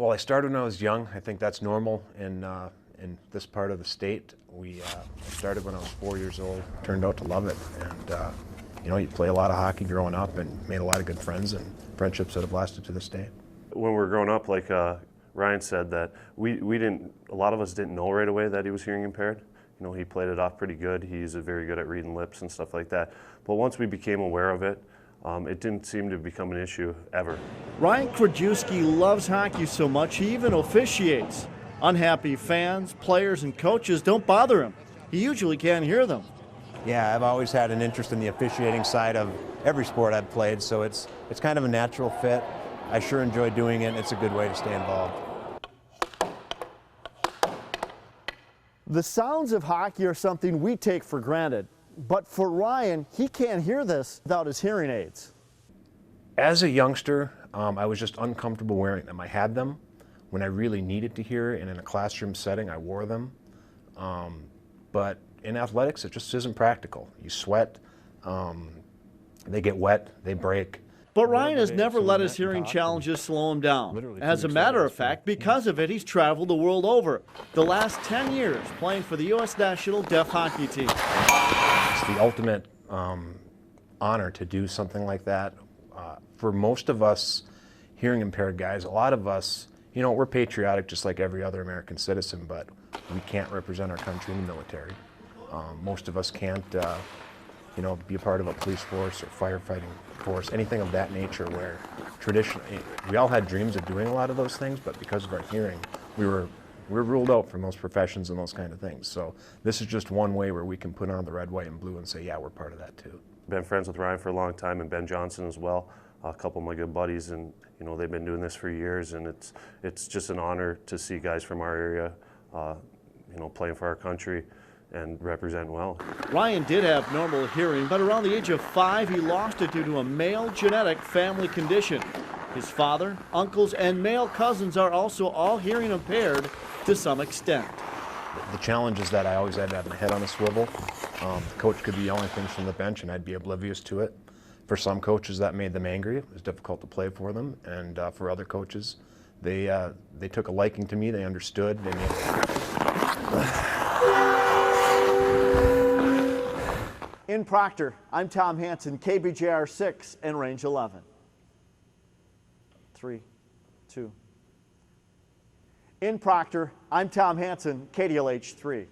Well, I started when I was young. I think that's normal in this part of the state. I started when I was 4 years old. Turned out to love it, and you play a lot of hockey growing up, and made a lot of good friends and friendships that have lasted to this day. When we were growing up, like Ryan said, that we didn't. A lot of us didn't know right away that he was hearing impaired. He played it off pretty good. He's very good at reading lips and stuff like that. But once we became aware of it, it didn't seem to become an issue ever. Ryan Krajewski loves hockey so much he even officiates. Unhappy fans, players, and coaches don't bother him. He usually can't hear them. Yeah, I've always had an interest in the officiating side of every sport I've played, so it's kind of a natural fit. I sure enjoy doing it, and it's a good way to stay involved. The sounds of hockey are something we take for granted. But for Ryan, he can't hear this without his hearing aids. As a youngster, I was just uncomfortable wearing them. I had them when I really needed to hear, and in a classroom setting, I wore them. But in athletics, it just isn't practical. You sweat, they get wet, they break. But Ryan has never let his hearing challenges slow him down. As a matter of fact, because of it, he's traveled the world over. The last 10 years playing for the U.S. national deaf hockey team. It's the ultimate honor to do something like that. For most of us hearing impaired guys, a lot of us, we're patriotic just like every other American citizen, but we can't represent our country in the military. Most of us can't, be a part of a police force or firefighting force, anything of that nature, where traditionally, we all had dreams of doing a lot of those things, but because of our hearing, we're ruled out from those professions and those kind of things. So this is just one way where we can put on the red, white, and blue and say, yeah, we're part of that too. Been friends with Ryan for a long time, and Ben Johnson as well, a couple of my good buddies, and they've been doing this for years, and it's just an honor to see guys from our area, playing for our country and represent well. Ryan did have normal hearing, but around the age of 5, he lost it due to a male genetic family condition. His father, uncles, and male cousins are also all hearing impaired to some extent. The challenge is that I always had to have my head on a swivel. The coach could be yelling things from the bench and I'd be oblivious to it. For some coaches that made them angry. It was difficult to play for them. And for other coaches, they took a liking to me, they understood. In Proctor, I'm Tom Hansen, KBJR 6 and Range 11. 3, 2. In Proctor, I'm Tom Hansen, KDLH 3.